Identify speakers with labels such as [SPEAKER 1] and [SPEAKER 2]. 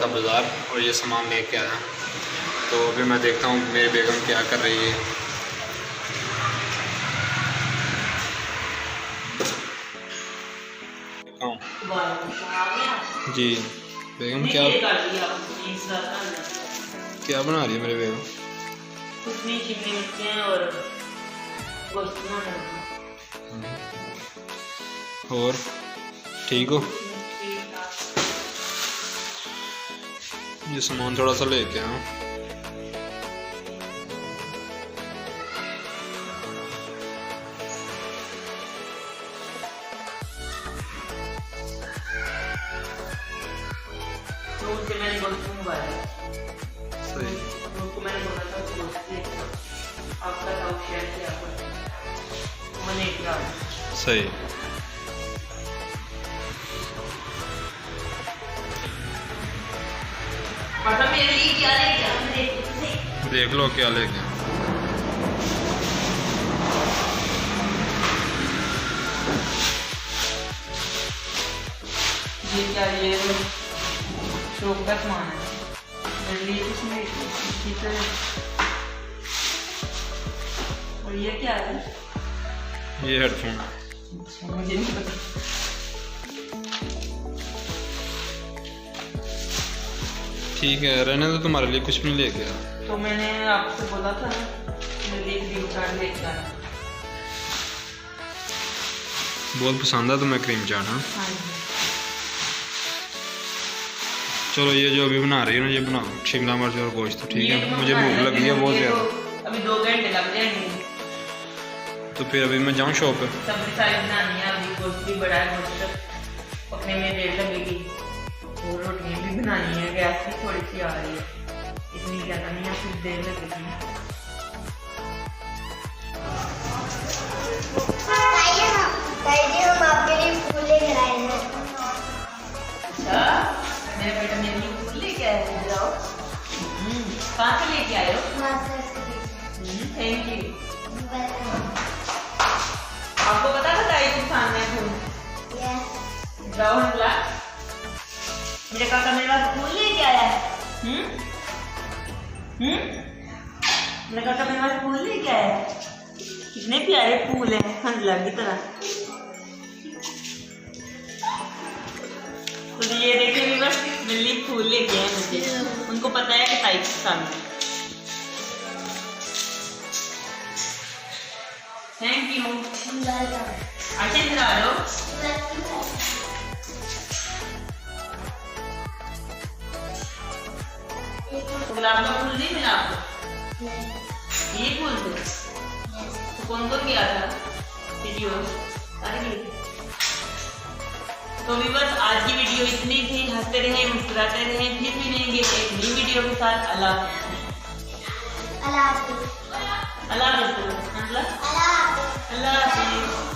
[SPEAKER 1] बाज़ार और ये सामान लेके आया। तो अभी मैं देखता हूँ मेरी बेगम क्या कर रही है। जी बेगम क्या बना रही है मेरी बेगम?
[SPEAKER 2] कुछ नहीं, शिमला मिर्चें और गोश्त बना रही है।
[SPEAKER 1] और ठीक हो? ये सामान थोड़ा सा लेके आऊँ।
[SPEAKER 2] तो उससे मैंने गोश्त मंगवाया।
[SPEAKER 1] सही।
[SPEAKER 2] उनको मैंने बोला था गोश्त लेके आपका था शेयर किया मैंने किया।
[SPEAKER 1] सही।
[SPEAKER 2] मतलब मेरे लिए क्या लेके आया?
[SPEAKER 1] देख लो क्या लेके आया।
[SPEAKER 2] ये क्या, ये शौक का सामान है मेरे लिए कुछ नहीं। ठीक है। और ये क्या है?
[SPEAKER 1] ये हेडफोन।
[SPEAKER 2] अच्छा, मुझे नहीं पता।
[SPEAKER 1] ठीक है रहने तो तुम्हारे लिए कुछ नहीं लेके आया।
[SPEAKER 2] तो मैंने आपसे बोला था मेरे लिए क्रीम चाट लेके आना।
[SPEAKER 1] बहुत पसंद है तुम्हें क्रीम चाट? हाँ
[SPEAKER 2] हाँ जी।
[SPEAKER 1] चलो ये जो अभी बना रही है ना ये बनाओ, शिमला मिर्च और गोश्त। ठीक है मुझे भूख लगी है बहुत ज़्यादा।
[SPEAKER 2] अभी 2 घंटे लग जाएंगे।
[SPEAKER 1] तो फिर अभी मैं जाऊँ शॉप पे?
[SPEAKER 2] सब्जी सारी बनानी है, अभी गोश्त भी बड़ा है, गोश्त पकने में देर लगेगी और रोटियाँ भी बनानी है। गैस भी थोड़ी सी आ रही है, इतनी ज़्यादा नहीं है, फिर देर लगेगी।
[SPEAKER 3] हम आपके लिए फूल लेकर आए हैं।
[SPEAKER 2] अच्छा मेरे बेटा मेरे लिए फूल लेके आए हैं। जाओ कहाँ से लेके आए हो? Thank you. आपको पता था ताई को पसंद है फूल? जाओ हमला मेरे काका मेरे पास फूल लेके आया है। मेरे काका मेरे पास फूल लेके आया है। कितने प्यारे फूल हैं हंसला की तरह। तो ये देखिए भी बस मेरे लिए फूल लेके आए मुझे। उनको पता है कि ताई पसंद है। Thank you. अच्छा इधर आ लो। गुलाब का फूल नहीं मिला आपको? ये फूल थे? तो कौन कौन गया था वीडियो? सारे गए थे। तो भी बस आज की वीडियो इतनी थी। हंसते रहे मुस्कुराते रहे, फिर मिलेंगे एक नई वीडियो के साथ। अल्लाह
[SPEAKER 3] अल्लाह हाफिज़।
[SPEAKER 2] अल्लाह हाफिज़। अल्लाह हाफिज़।